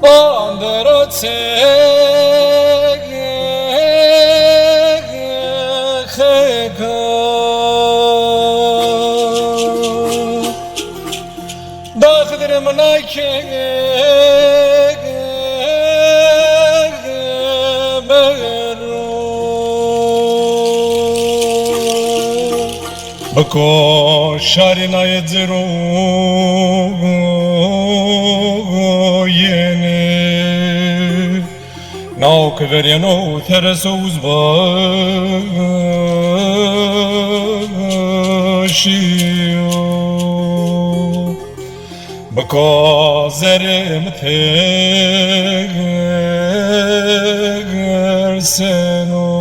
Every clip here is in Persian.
آندراتse داخل مناکه بکو شاری نایدرو یعنی ناو که وریانو ترسوز باشیو بکو زرم ترسنو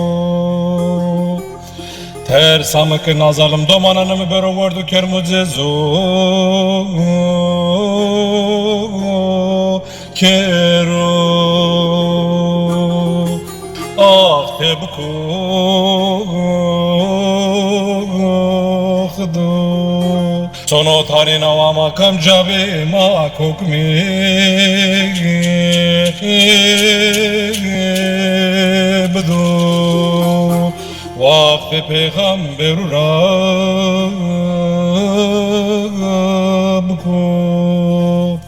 ترسم که نازلم دومانم برآورد و کرموززو کرو آخ تبکو خدو چونو تاری نواما کم جابه ما کوکمی بدو وقت پیغمبر را بکو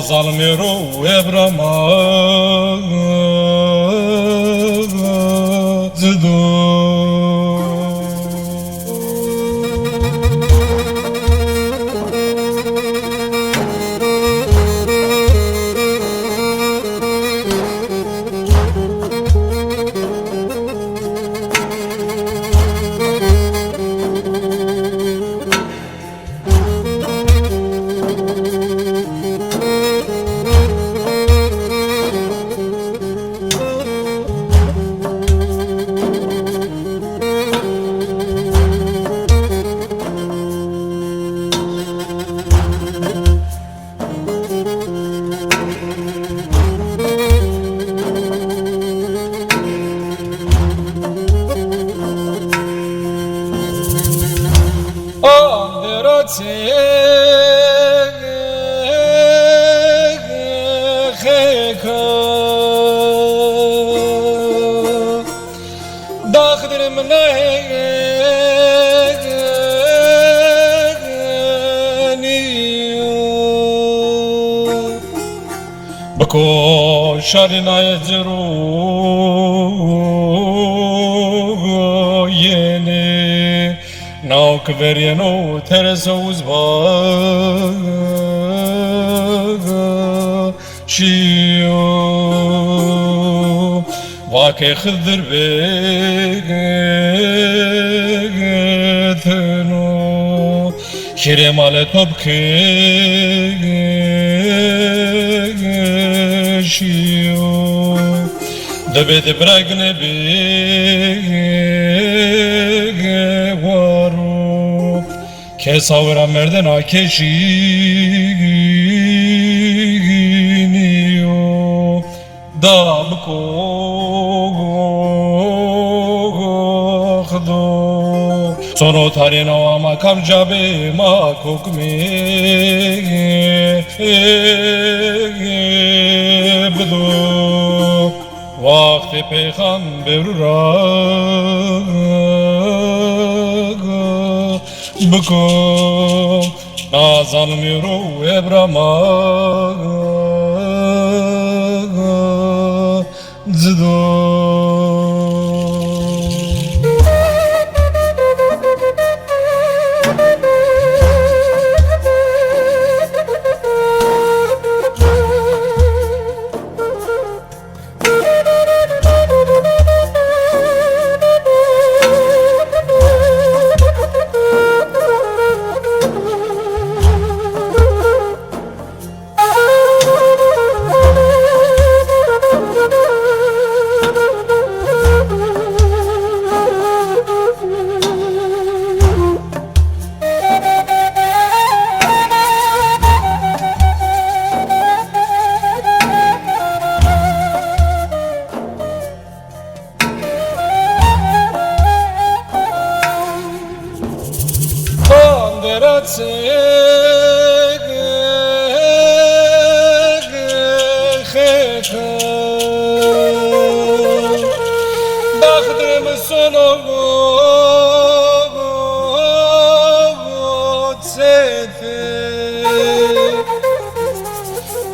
ظالم رو ابراما زدو داخل مناينيو بكو شارنا يجرو يني ناو كبرينو ترسوز شيو واكي خضر بيتنو شيري مال توبكي شيو دبيت براغن وارو كساورا مردن آكشينيو دابكو خدو سونو تارينو اما كم جابي ما كوكمي بدو وقت پیغمبر را بکو نازل رو ابراما زدو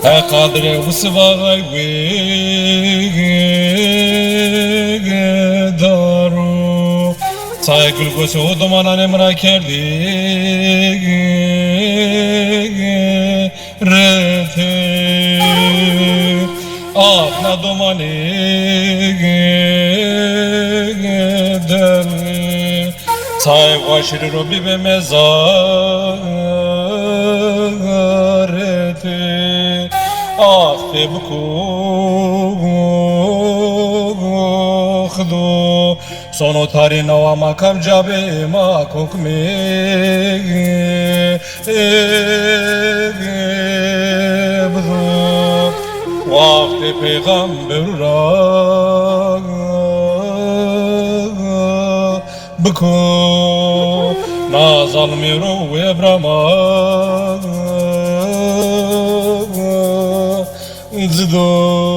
قادر وسواغي ويدارو سايكل قوسو دمانا نمرا كردي رتي آتنا دماني دل سايب غاشر ربي بمزارتي آخت بكو خدو سونو تاري نوا مكام جابي ما كوكمي بدو وقت پیغمبر را بکو نازالمی رو ابراما زدو